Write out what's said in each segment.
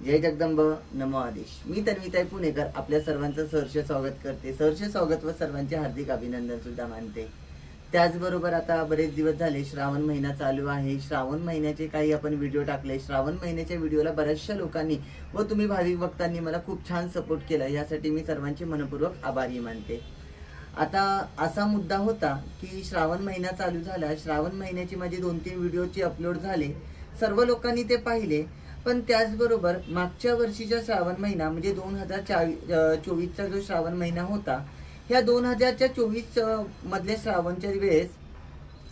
जय जगदंब नमो आदेश। मी तन्वीताई पुणेकर आपल्या सर्वांचं सहर्ष स्वागत करते। सहर्ष स्वागत व सर्वांचे हार्दिक अभिनंदन सुद्धा मानते। त्याचबरोबर आता बरेच दिवस झाले श्रावण महिना चालू आहे। श्रावण महिन्याचे काही आपण व्हिडिओ टाकले। श्रावण महिन्याच्या व्हिडिओला बऱ्याचशा लोकांनी व तुम्ही भाविक भक्तांनी मला खूप छान सपोर्ट केला, यासाठी मी सर्वांचे मनपूर्वक आभारी मानते। आता असा मुद्दा होता की श्रावण महिना चालू झाला, श्रावण महिन्याचे माझे 2-3 व्हिडिओचे अपलोड झाले, सर्व लोकांनी ते पाहिले। पण त्याचबरोबर मागच्या वर्षीचा श्रावण महिना म्हणजे 2024चा जो श्रावण महिना होता, ह्या 2024 मधल्या श्रावणच्या वेळेस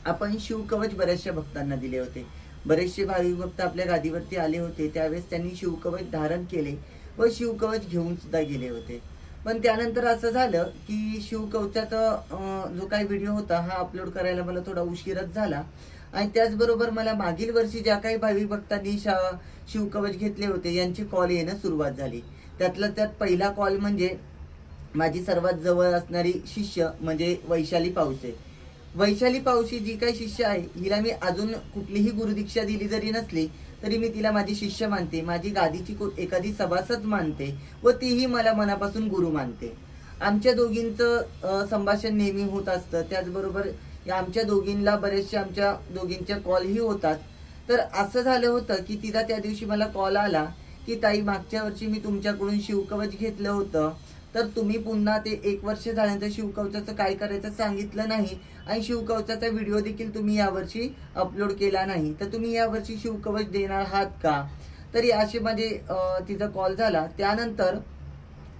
आपण शिवकवच बऱ्याचशा भक्तांना दिले होते। बरेचसे भाविक भक्त आपल्या गादीवरती आले होते, त्यावेळेस त्यांनी शिवकवच धारण केले व शिवकवच घेऊन सुद्धा गेले होते। पण त्यानंतर असं झालं की शिवकवचाचा जो काही व्हिडिओ होता हा अपलोड करायला मला थोडा उशीरच झाला। आणि त्याचबरोबर मला मागील वर्षी ज्या काही भाविक भक्तांनी शिवकवच घेतले होते यांची कॉल येणं सुरुवात झाली। त्यातला त्यात पहिला कॉल म्हणजे माझी सर्वात जवळ असणारी शिष्य म्हणजे वैशाली पावसे। वैशाली पावशी जी काही शिष्य आहे, हिला मी अजून कुठलीही गुरुदीक्षा दिली जरी नसली तरी मी तिला माझी शिष्य मानते, माझी गादीची एखादी सभासद मानते व तीही मला मनापासून गुरु मानते। आमच्या दोघींचं संभाषण नेहमी होत असतं। त्याचबरोबर आमच्या दोघींना बरेचसे आमच्या दोघींच्या कॉलही होतात। तर असं झालं होतं की तिला त्या दिवशी मला कॉल आला की ताई, मागच्या वर्षी मी तुमच्याकडून शिवकवच घेतलं होतं, तर तुम्ही पुन्हा ते 1 वर्ष झाल्यानंतर शिवकवचाचं काय करायचं सांगितलं नाही आणि शिवकवचाचा व्हिडिओ देखील तुम्ही यावर्षी अपलोड केला नाही, तर तुम्ही यावर्षी शिवकवच देणार आहात का? तरी असे माझे तिचा कॉल झाला। त्यानंतर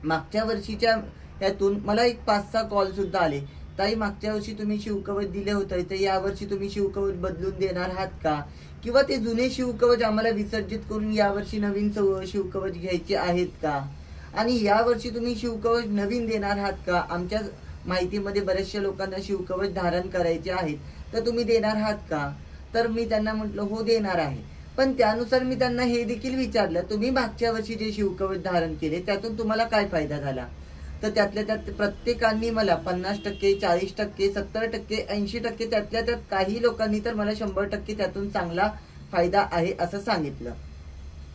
मागच्या वर्षीच्या त्यातून मला एक 5-6 कॉल सुद्धा आले, ताई मागच्या वर्षी तुम्ही शिवकवच दिले होते, तर यावर्षी तुम्ही शिवकवच बदलून देणार आहात का? किंवा ते जुने शिवकवच आम्हाला विसर्जित करून यावर्षी नवीन शिवकवच घ्यायचे आहेत का? आणि यावर्षी तुम्ही शिवकवच नवीन देणार आहात का? आमच्या माहितीमध्ये बऱ्याचशा लोकांना शिवकवच धारण करायचे आहेत, तर तुम्ही देणार आहात का? तर मी त्यांना म्हटलं हो देणार आहे। पण त्यानुसार मी त्यांना हे देखील विचारलं, तुम्ही मागच्या वर्षी जे शिवकवच धारण केले त्यातून तुम्हाला काय फायदा झाला? तर त्यातल्या त्यात प्रत्येकांनी मला 50%, 40%, 70%, 80%, त्यातल्या त्यात काही लोकांनी तर मला 100% त्यातून चांगला फायदा आहे असं सांगितलं।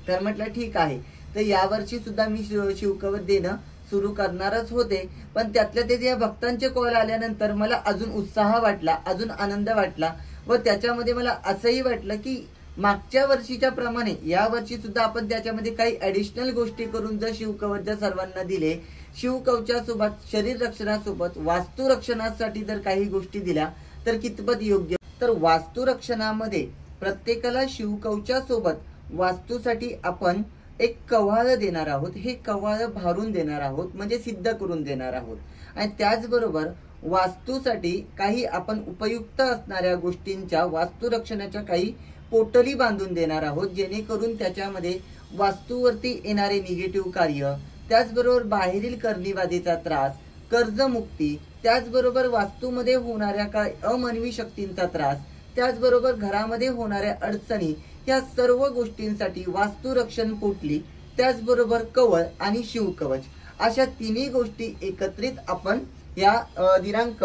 तर म्हटलं ठीक आहे, तर यावर्षी सुद्धा मी शिवकवच देणं सुरू करणारच होते। पण त्यातल्या त्यात या भक्तांचे कॉल आल्यानंतर मला अजून उत्साह वाटला, अजून आनंद वाटला व त्याच्यामध्ये मला असंही वाटलं की मागच्या वर्षीच्या प्रमाणे या वर्षी सुद्धा आपण त्याच्यामध्ये काही ऍडिशनल गोष्टी करून जर शिवकवच जर सर्वांना दिले, शिवकवचासोबत शरीर रक्षणासोबत वास्तू रक्षणासाठी जर काही गोष्टी दिल्या तर कितपत योग्य? तर वास्तू रक्षणामध्ये प्रत्येकाला शिवकवचासोबत वास्तूसाठी आपण एक कव्हाळ देणार आहोत। हे कव्हाळ भारून देणार आहोत म्हणजे सिद्ध करून देणार आहोत। आणि त्याचबरोबर वास्तूसाठी काही आपण उपयुक्त असणाऱ्या गोष्टींच्या वास्तू रक्षणाच्या काही पोटली बांधून देणार आहोत, जेणेकरून त्याच्यामध्ये वास्तूवरती येणारे निगेटिव्ह कार्य, त्याचबरोबर बाहेरील करणीवादीचा त्रास, कर्जमुक्ती, त्याचबरोबर वास्तूमध्ये होणाऱ्या काय अमानवी शक्तींचा त्रास, त्याचबरोबर घरामध्ये होणाऱ्या अडचणी, या सर्व गोष्टींसाठी वास्तू रक्षण पोटली, त्याचबरोबर कवळ आणि शिवकवच अशा तिन्ही गोष्टी एकत्रित आपण या दिनांक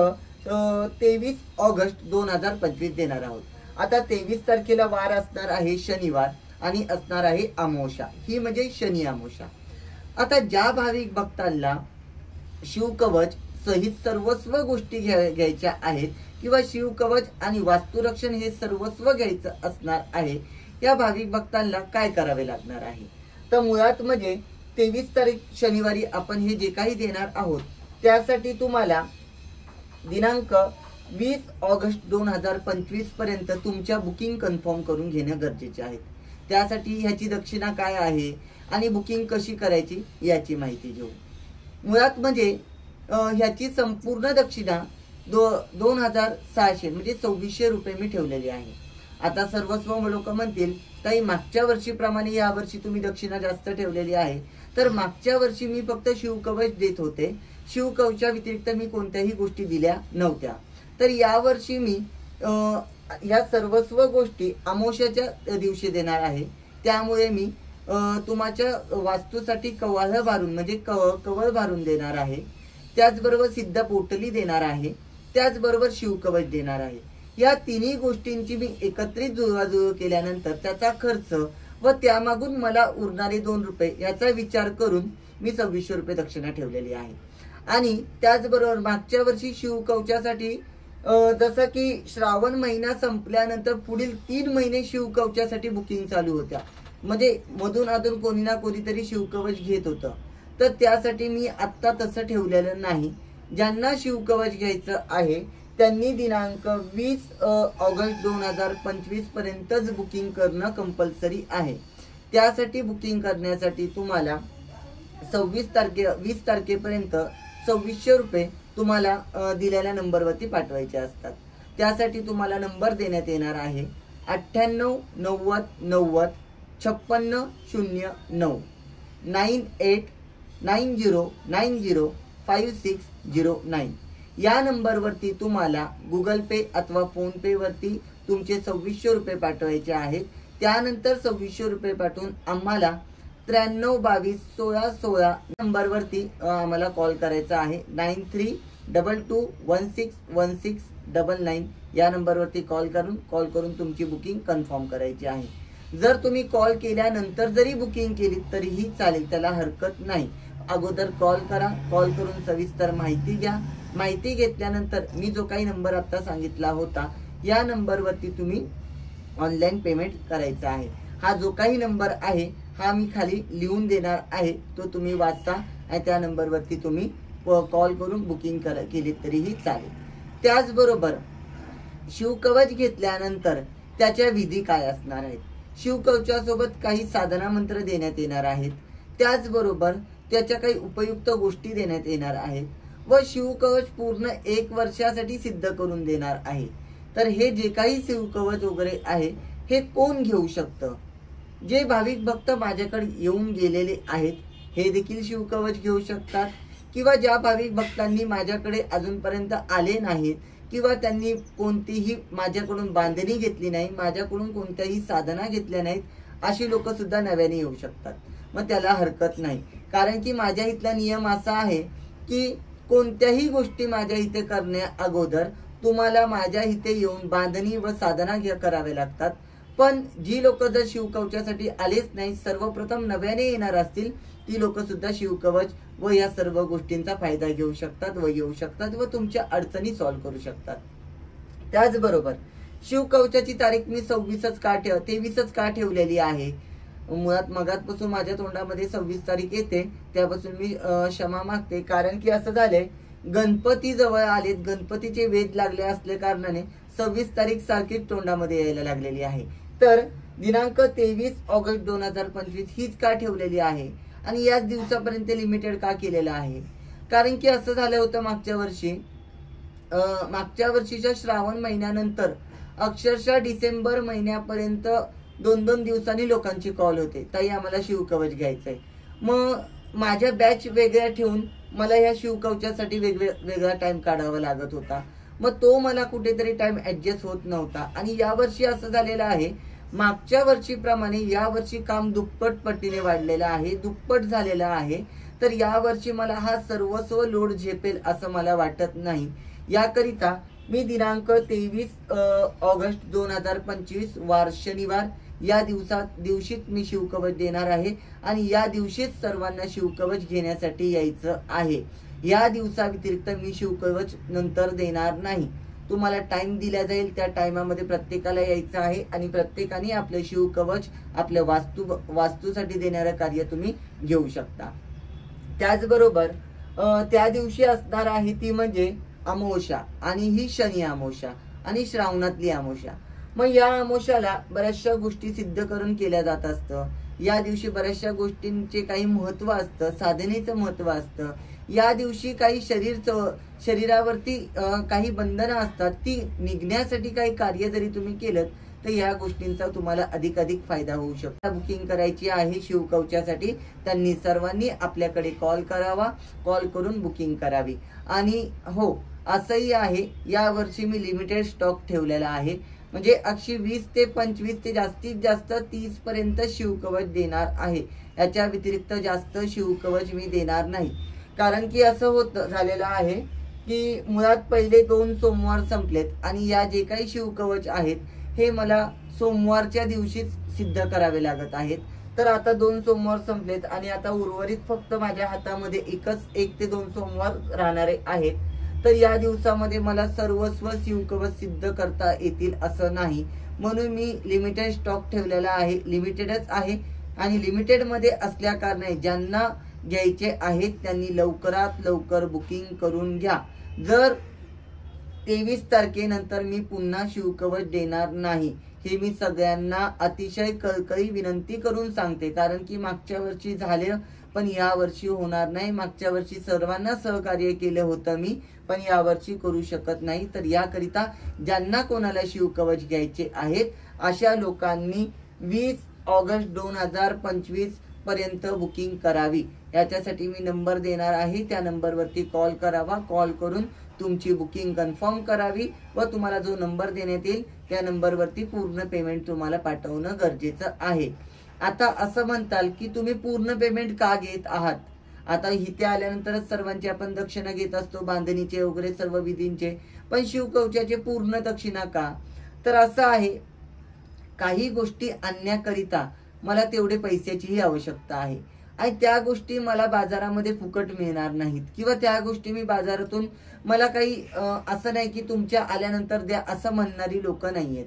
23 ऑगस्ट 2025 देणार आहोत। आता 23 तारखेला वार असणार आहे शनिवार आणि असणार आहे अमावस्या, ही म्हणजे शनी अमावस्या। आता ज्या भाविक भक्तांना शिवकवच सहित सर्वस्व गोष्टी घ्यायच्या आहेत किंवा शिवकवच आणि वास्तुरक्षण हे सर्वस्व घ्यायचं असणार आहे, या भाविक भक्तांना काय करावे लागणार आहे? तर मुळात म्हणजे 23 तारीख शनिवारी आपण हे जे काही देणार आहोत त्यासाठी तुम्हाला दिनांक 20 ऑगस्ट 2025 पर्यंत तुमच्या बुकिंग कन्फर्म करून घेणं गरजेचे आहे। त्यासाठी ह्याची दक्षिणा काय आहे आणि बुकिंग कशी करायची याची माहिती घेऊ। मुळात म्हणजे ह्याची संपूर्ण दक्षिणा 2600 म्हणजे 2600 रुपये मी ठेवलेली आहे। आता सर्वस्व लोक म्हणतील ताई मागच्या वर्षीप्रमाणे यावर्षी तुम्ही दक्षिणा जास्त ठेवलेली आहे, तर मागच्या वर्षी मी फक्त शिवकवच देत होते, शिवकवच्या व्यतिरिक्त मी कोणत्याही गोष्टी दिल्या नव्हत्या। तर यावर्षी मी या सर्वस्व गोष्टी अमावस्याच्या दिवशी देणार आहे। त्यामुळे मी तुमच्या वास्तूसाठी कव्हाळ भारून म्हणजे कवळ भारून देणार आहे, त्याचबरोबर सिद्ध पोटली देणार आहे, त्याचबरोबर शिवकवच देणार आहे। या तिन्ही गोष्टींची मी एकत्रित जुळवाजुळव केल्यानंतर त्याचा खर्च व त्यामागून मला उरणारे 2 रुपये याचा विचार करून मी 2600 रुपये दक्षिणा ठेवलेली आहे। आणि त्याचबरोबर मागच्या वर्षी शिवकवचासाठी जसं की श्रावण महिना संपल्यानंतर पुढील 3 महिने शिवकवचासाठी बुकिंग चालू होत्या, म्हणजे मधून अधून कोणी ना कोणीतरी शिवकवच घेत होतं। तर त्यासाठी मी आत्ता तसं ठेवलेलं नाही। ज्यांना शिवकवच घ्यायचं आहे त्यांनी दिनांक 20 ऑगस्ट 2025 पर्यंतच बुकिंग करणं कंपल्सरी आहे। त्यासाठी बुकिंग करण्यासाठी तुम्हाला 20 तारखेपर्यंत 2600 रुपये तुम्हाला दिलेल्या नंबरवरती पाठवायचे असतात। त्यासाठी तुम्हाला नंबर देण्यात येणार आहे 98 90 90 56 09 98 90 90 5609 या नंबरवरती तुम्हाला गुगल पे अथवा फोन पे वरती तुमचे 2600 रुपये पाठवायचे आहेत। त्यानंतर 2600 रुपये पाठवून आम्हाला 93 22 16 16 नंबरवरती आम्हाला कॉल करायचा आहे। 9322161699 या नंबरवरती कॉल करून तुमची बुकिंग कन्फर्म करायची आहे। जर तुम्ही कॉल केल्यानंतर जरी बुकिंग केली तरीही चालेल, त्याला हरकत नाही। अगोदर कॉल करा, कॉल करून सविस्तर माहिती घ्या। माहिती घेतल्यानंतर मी जो काही नंबर आता सांगितला होता या नंबरवरती तुम्ही ऑनलाईन पेमेंट करायचा आहे। हा जो काही नंबर आहे हा मी खाली लिहून देणार आहे, तो तुम्ही वाचा आणि त्या नंबरवरती तुम्ही कॉल करून बुकिंग केली तरीही चालेल। त्याचबरोबर शिवकवच घेतल्यानंतर त्याच्या विधी काय असणार आहेत, शिवकवचासोबत काही साधना मंत्र देण्यात येणार आहेत, त्याचबरोबर त्याच्या काही उपयुक्त गोष्टी देण्यात येणार आहेत व शिवकवच पूर्ण 1 वर्षासाठी सिद्ध करून देणार आहे। तर हे जे काही शिवकवच वगैरे आहे हे कोण घेऊ शकतं, जे भाविक भक्त माझ्याकडे येऊन गेलेले आहेत हे देखील शिवकवच घेऊ शकतात, किंवा ज्या भाविक भक्तांनी माझ्याकडे अजूनपर्यंत आले नाहीत किंवा त्यांनी कोणतीही माझ्याकडून बांधणी घेतली नाही, माझ्याकडून कोणत्याही साधना घेतल्या नाहीत, अशी लोक सुद्धा नव्याने येऊ शकतात। मग त्याला हरकत नाही, कारण की माझ्या इथला नियम असा आहे की कोणत्याही गोष्टी माझ्या इथे करण्या अगोदर तुम्हाला माझ्या इथे येऊन बांधणी व साधना कराव्या लागतात। पण जी लोक जर शिवकवचासाठी आलेच नाही, सर्वप्रथम नव्याने येणार असतील, ती लोक सुद्धा शिवकवच व या सर्व गोष्टींचा फायदा घेऊ शकतात व येऊ शकतात व तुमच्या अडचणी सॉल्व्ह करू शकतात। त्याचबरोबर शिवकवचाची तारीख मी 23च का ठेवलेली आहे, मुळात मगातपासून माझ्या तोंडामध्ये 26 तारीख येते, त्यापासून मी क्षमा मागते। कारण की असं झालंय, गणपती जवळ आलेत, गणपतीचे वेध लागले असल्या कारणाने 26 तारीख सारखीच तोंडामध्ये यायला लागलेली आहे। तर दिनांक 23 ऑगस्ट 2025 हीच का ठेवलेली आहे आणि याच दिवसापर्यंत लिमिटेड का केलेलं आहे, कारण की असं झालं होतं मागच्या वर्षीच्या श्रावण महिन्यानंतर अक्षरशः डिसेंबर महिन्यापर्यंत 2-2 दिवसांनी लोकांची कॉल होते, ताई आम्हाला शिवकवच घ्यायचंय। मग माझ्या बॅच वेगळ्या ठेवून मला या शिवकवचासाठी वेगळा टाइम काढावा लागत होता, मग तो मला कुठेतरी टाइम ऍडजस्ट होत नव्हता। आणि यावर्षी असं झालेलं आहे, मागच्या वर्षीप्रमाणे यावर्षी काम दुप्पट पटीने वाढलेलं आहे, दुप्पट झालेलं आहे। तर यावर्षी मला हा सर्वस्व लोड झेपेल असं मला वाटत नाही। याकरिता मी दिनांक 23 ऑगस्ट 2025 वार शनिवार या दिवशीच मी शिवकवच देणार आहे आणि या दिवशीच सर्वांना शिवकवच घेण्यासाठी यायचं आहे। या दिवसाव्यतिरिक्त मी शिवकवच नंतर देणार नाही। तुम्हाला टाइम दिला जाईल, त्या टाइमामध्ये प्रत्येकाला यायचं आहे आणि प्रत्येकाने आपलं शिवकवच आपल्या वास्तूसाठी देणारं कार्य तुम्ही घेऊ शकता। त्याचबरोबर त्या दिवशी असणार आहे ती म्हणजे अमावस्या, आणि ही शनी अमावस्या आणि श्रावणातली अमावस्या। मग या अमावस्याला बऱ्याचशा गोष्टी सिद्ध करून केल्या जात असतं। या दिवशी बऱ्याचशा गोष्टींचे काही महत्व असतं, साधनेचं महत्व असतं। या दिवशी काही शरीरावरती काही बंधनं असतात, ती निघण्यासाठी काही कार्य जरी तुम्ही केलं तर या गोष्टींचा तुम्हाला अधिक फायदा होऊ शकतो। बुकिंग करायची आहे शिवकवचासाठी, त्यांनी सर्वांनी आपल्याकडे कॉल करावा, कॉल करून बुकिंग करावी। आणि हो, असंही आहे, या वर्षी मी लिमिटेड स्टॉक ठेवलेला आहे, म्हणजे 120 ते 25 ते जास्तीत जास्त 30 पर्यंत शिवकवच देणार आहे। याच्या व्यतिरिक्त जास्त शिवकवच मी देणार नाही, कारण की असं झालेलं आहे की मुळात पहिले 2 सोमवार संपलेत आणि या जे काही शिवकवच आहेत हे मला सोमवारच्या दिवशीच सिद्ध करावे लागत आहेत. तर आता 2 सोमवार संपलेत आणि आता उर्वरित फक्त माझ्या हातामध्ये 1 ते 2 सोमवार राहणारे आहेत. तर या दिवसामध्ये मला सर्वस्व शिवकवच सिद्ध करता येतील असं नाही, म्हणून मी लिमिटेड स्टॉक ठेवलेला आहे. लिमिटेडच आहे आणि लिमिटेड मध्ये असल्या कारणाने ज्यांना घ्यायचे आहेत त्यांनी लवकरात लवकर बुकिंग करून घ्या. जर 23 तारखेनंतर मी पुन्हा शिवकवच देणार नाही हे मी सगळ्यांना अतिशय कळकळी विनंती करून सांगते. कारण की मागच्या वर्षी झाले पण या वर्षी होणार नाही. मागच्या वर्षी सर्वांना सहकार्य केलं होतं मी, पण या वर्षी करू शकत नाही. तर याकरिता ज्यांना कोणाला शिवकवच घ्यायचे आहेत अशा लोकांनी 20 ऑगस्ट 2025 पर्यंत बुकिंग करावी. याच्यासाठी मी नंबर देणार आहे, त्या नंबरवरती कॉल करावा. कॉल करून तुमची बुकिंग कन्फर्म करावी व तुम्हाला जो नंबर देण्यात येईल त्या नंबरवरती पूर्ण पेमेंट तुम्हाला पाठवणं गरजेचं आहे. आता असं म्हणताल की तुम्ही पूर्ण पेमेंट का घेत आहात? आता इथे आल्यानंतरच सर्वांची आपण दक्षिणा घेत असतो, बांधणीचे वगैरे सर्व विधींचे, पण शिवकवचाचे पूर्ण दक्षिणा का? तर असं आहे, काही गोष्टी आणण्याकरिता मला तेवढे पैशाचीही आवश्यकता आहे आणि त्या गोष्टी मला बाजारामध्ये फुकट मिळणार नाहीत किंवा त्या गोष्टी मी बाजारातून मला काही असं नाही की तुमच्या आल्यानंतर द्या असं म्हणणारी लोक नाहीयेत.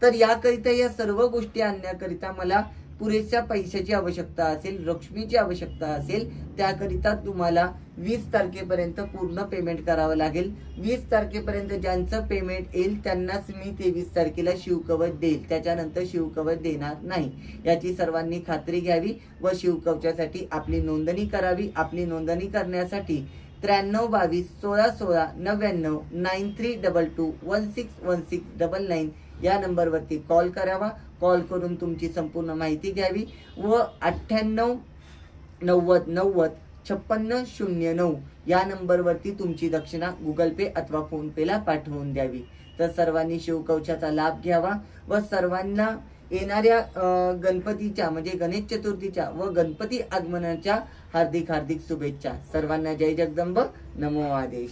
तर याकरिता या सर्व गोष्टी आणण्याकरिता मला पुरेशा पैशाची आवश्यकता असेल, लक्ष्मीची आवश्यकता असेल. त्याकरिता तुम्हाला 20 तारखेपर्यंत पूर्ण पेमेंट करावं लागेल. 20 तारखेपर्यंत ज्यांचं पेमेंट येईल त्यांनाच मी 23 तारखेला शिवकवच देईल, त्याच्यानंतर शिवकवच देणार नाही. याची सर्वांनी खात्री घ्यावी व शिवकवचासाठी आपली नोंदणी करावी. आपली नोंदणी करण्यासाठी 93 22 16 16 99 9322 161699 या नंबरवरती कॉल करावा. कॉल करून तुमची संपूर्ण माहिती घ्यावी व 98 90 90 56 09 या नंबरवरती तुमची दक्षिणा गुगल पे अथवा फोन पे ला पाठवून द्यावी. तर सर्वांनी शिवकवचाचा लाभ घ्यावा व सर्वांना येणाऱ्या गणपतीच्या म्हणजे गणेश चतुर्थीच्या व गणपती आगमनाच्या हार्दिक हार्दिक शुभेच्छा. सर्वांना जय जगदंब, नमो आदेश.